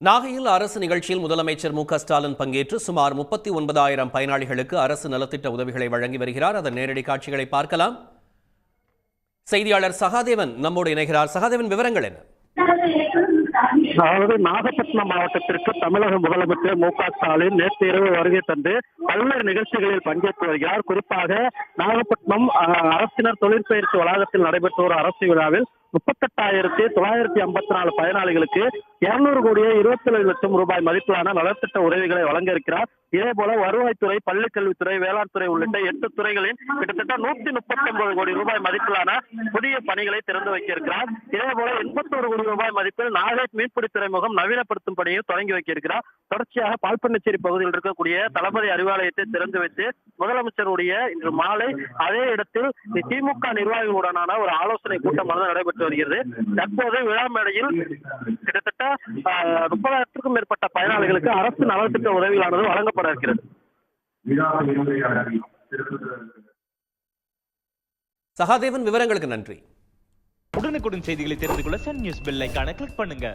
நாகையில் அரசு நிகழ்ச்சியில் முதலமைச்சர் மு.க.ஸ்டாலின் பங்கேற்று சுமார் 39,000 பயனாளிகளுக்கு அரசு நலத்திட்ட உதவிகளை வழங்கி வருகிறார். அதன் நேரடி காட்சிகளை பார்க்கலாம். செய்தியாளர் சகாதேவன் நம்மோடு இணைகிறார். சகாதேவன், விவரங்கள் என்ன? அதாவது நாகப்பட்டினம் மாவட்டத்திற்கு தமிழக முதலமைச்சர் மு.க.ஸ்டாலின் நேற்று இரவு வருகை தந்து பல்வேறு நிகழ்ச்சிகளில் பங்கேற்று வருகிறார். குறிப்பாக நாகப்பட்டினம் அரசினர் தொழிற்பயிற்சி வளாகத்தில் நடைபெற்ற ஒரு அரசு விழாவில் 38,954 பயனாளிகளுக்கு 200 கோடியே 27 லட்சம் ரூபாய் மதிப்பிலான நலத்திட்ட உதவிகளை வழங்க இருக்கிறார். இதேபோல வருவாய்த்துறை, பள்ளிக்கல்வித்துறை, வேளாண் துறை உள்ளிட்ட 8 துறைகளில் கிட்டத்தட்ட 139 கோடி ரூபாய் மதிப்பிலான புதிய பணிகளை திறந்து வைக்க இருக்கிறார். இதேபோல 81 கோடி ரூபாய் மதிப்பில் நாகை மீன்பிடி துறைமுகம் நவீனப்படுத்தும் பணியை தொடங்கி வைக்க இருக்கிறார். தொடர்ச்சியாக பால்பண்ணச்சேரி பகுதியில் இருக்கக்கூடிய தளபதி அறிவாலயத்தை திறந்து வைத்து முதலமைச்சருடைய இன்று மாலை அதே இடத்தில் திமுக நிர்வாகிகளுடனான ஒரு ஆலோசனை கூட்டமானது நடைபெற்று வருகிறது. தற்போது விழா மேடையில் கிட்டத்தட்ட 30,000க்கும் மேற்பட்ட பயனாளிகளுக்கு அரசு நலத்திட்ட உதவிகளானது வழங்கப்பட இருக்கிறது. சகாதேவன், விவரங்களுக்கு நன்றி. உடனுக்குடன் செய்திகளை தெரிந்து கொள்ள சன் நியூஸ் பெல் ஐகானை கிளிக் பண்ணுங்க.